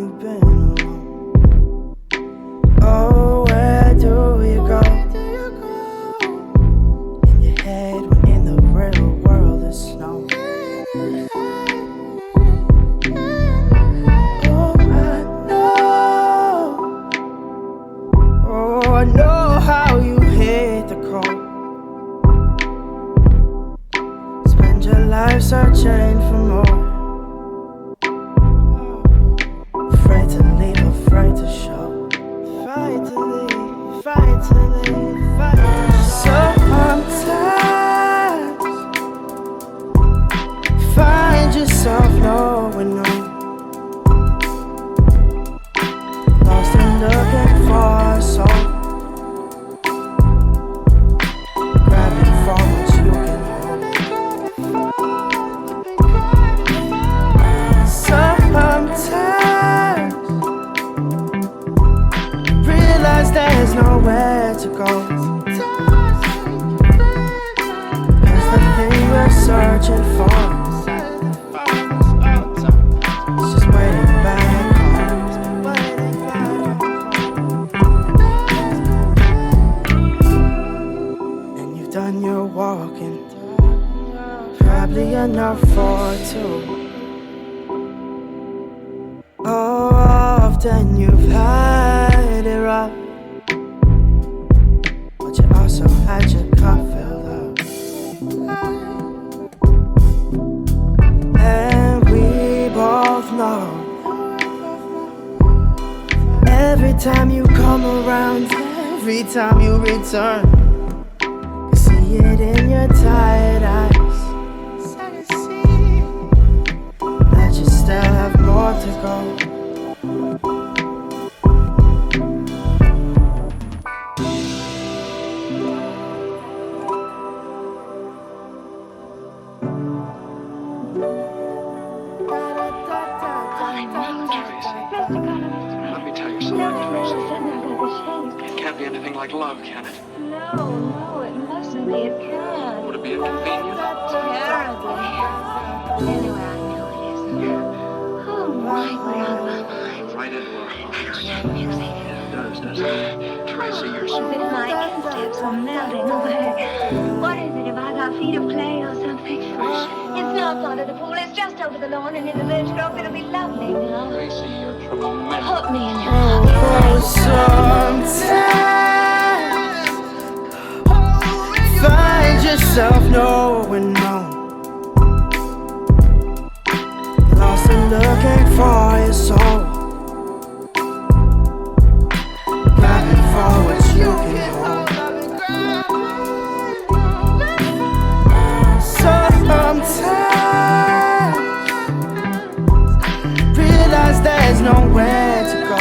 you've been alone. Oh, where do you go? In your head when in the real world is snow. I know how you hate the cold. Spend your life searching for more. Afraid to leave, afraid to show. Fight to leave, fight to leave, fight to leave. Sometimes find yourself knowing no. Lost and looking for a soul. There's nowhere to go. Cause the thing we're searching for is just waiting back home. And you've done your walking, probably enough for two. Oh, often you've had it rough, but you also had your cup filled up. And we both know every time you come around, every time you return, you see it in your tired eyes that you still have more to go. Let me tell you something, Tracy. It can't be anything like love, can it? No, it mustn't be. It can't. Would it be inconvenient? Terribly. Anyway, I know it isn't. Oh, right, we're out of our minds. Right into our hearts. Music. It does, doesn't it? Tracy, you're so... It's like steps are melting away. What is it? Have I got feet of clay or something? It's not under the pool. It's just over the lawn and in the village grove. It'll be lovely now. Tracy, you're tremendous. Put me in your Oh, sometimes find yourself knowing no. Lost and looking for your soul. Grabbing for what you can hold. Sometimes realize there's nowhere to go.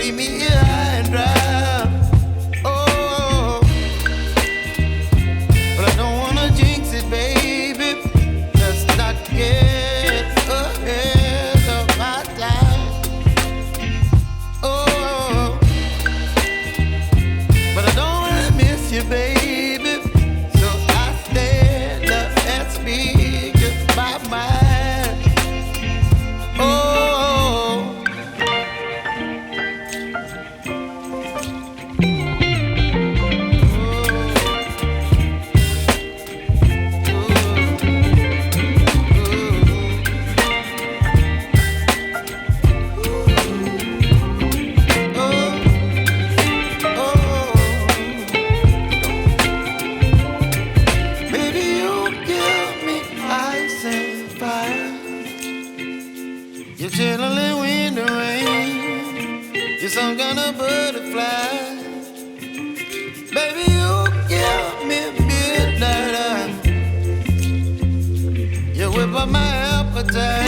leave me here high and dry. Oh, but I don't wanna jinx it, baby. Let's not get ahead of my time. Oh, but I don't wanna miss you, baby. So I stand up and speak just my mind. Oh. You're chilling in the rain. You're some kind of butterfly. Baby, you give me midnight. You whip up my appetite.